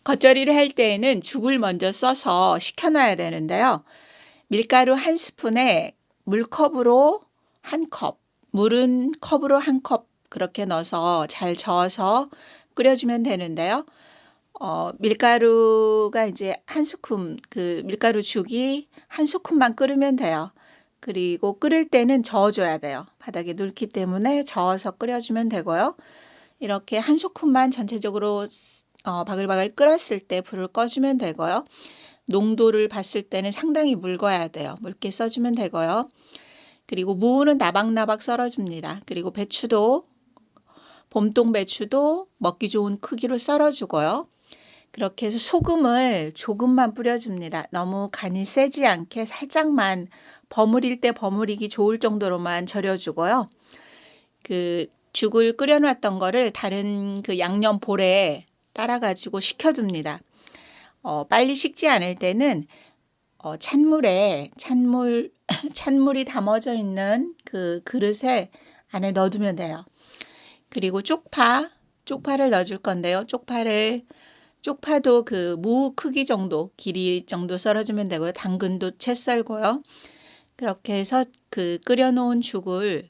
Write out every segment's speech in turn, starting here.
겉절이를 할 때에는 죽을 먼저 써서 식혀놔야 되는데요. 밀가루 한 스푼에 물컵으로 한 컵, 물은 컵으로 한 컵 그렇게 넣어서 잘 저어서 끓여주면 되는데요. 밀가루가 이제 한 스푼, 그 밀가루 죽이 한 스푼만 끓으면 돼요. 그리고 끓을 때는 저어줘야 돼요. 바닥에 넣기 때문에 저어서 끓여주면 되고요. 이렇게 한 스푼만 전체적으로 바글바글 끓었을 때 불을 꺼주면 되고요. 농도를 봤을 때는 상당히 묽어야 돼요. 묽게 써주면 되고요. 그리고 무는 나박나박 썰어줍니다. 그리고 배추도 봄동 배추도 먹기 좋은 크기로 썰어주고요. 그렇게 해서 소금을 조금만 뿌려줍니다. 너무 간이 세지 않게 살짝만 버무릴 때 버무리기 좋을 정도로만 절여주고요. 그 죽을 끓여놨던 거를 다른 그 양념 볼에 따라가지고 식혀둡니다. 빨리 식지 않을 때는 찬물이 담아져 있는 그 그릇에 안에 넣어두면 돼요. 그리고 쪽파를 넣어줄 건데요. 쪽파도 그 무 크기 정도, 길이 정도 썰어주면 되고요. 당근도 채 썰고요. 그렇게 해서 그 끓여놓은 죽을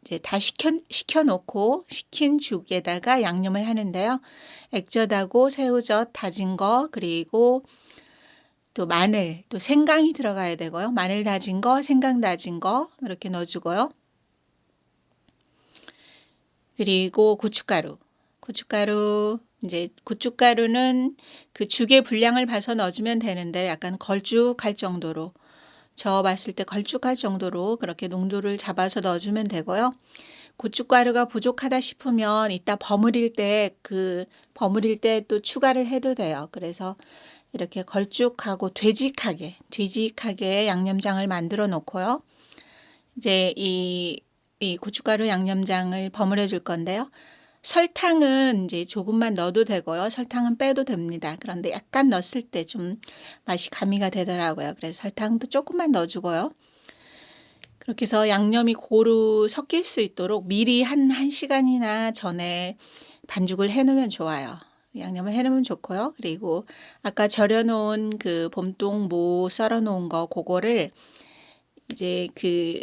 이제 다 식혀놓고 식힌 죽에다가 양념을 하는데요. 액젓하고 새우젓 다진 거, 그리고 또 마늘, 또 생강이 들어가야 되고요. 마늘 다진 거, 생강 다진 거 이렇게 넣어주고요. 그리고 고춧가루는 그 죽의 분량을 봐서 넣어주면 되는데 약간 걸쭉할 정도로, 저어봤을 때 걸쭉할 정도로 그렇게 농도를 잡아서 넣어주면 되고요. 고춧가루가 부족하다 싶으면 이따 버무릴 때 또 추가를 해도 돼요. 그래서 이렇게 걸쭉하고 되직하게 양념장을 만들어 놓고요. 이제 이 고춧가루 양념장을 버무려 줄 건데요. 설탕은 이제 조금만 넣어도 되고요. 설탕은 빼도 됩니다. 그런데 약간 넣었을 때 좀 맛이 가미가 되더라고요. 그래서 설탕도 조금만 넣어주고요. 그렇게 해서 양념이 고루 섞일 수 있도록 미리 한 시간이나 전에 반죽을 해놓으면 좋아요. 양념을 해놓으면 좋고요. 그리고 아까 절여놓은 그 봄동 무 썰어놓은 거, 그거를 이제 그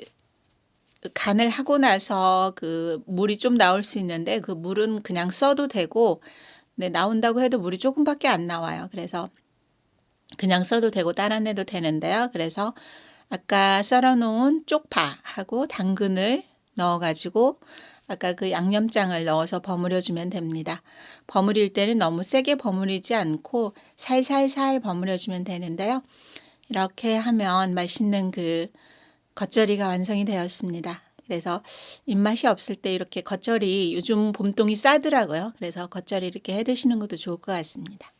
간을 하고 나서 그 물이 좀 나올 수 있는데 그 물은 그냥 써도 되고, 근데 나온다고 해도 물이 조금밖에 안 나와요. 그래서 그냥 써도 되고 따라 내도 되는데요. 그래서 아까 썰어놓은 쪽파하고 당근을 넣어가지고 아까 그 양념장을 넣어서 버무려주면 됩니다. 버무릴 때는 너무 세게 버무리지 않고 살살살 버무려주면 되는데요. 이렇게 하면 맛있는 그 겉절이가 완성이 되었습니다. 그래서 입맛이 없을 때 이렇게 겉절이, 요즘 봄동이 싸더라고요. 그래서 겉절이 이렇게 해 드시는 것도 좋을 것 같습니다.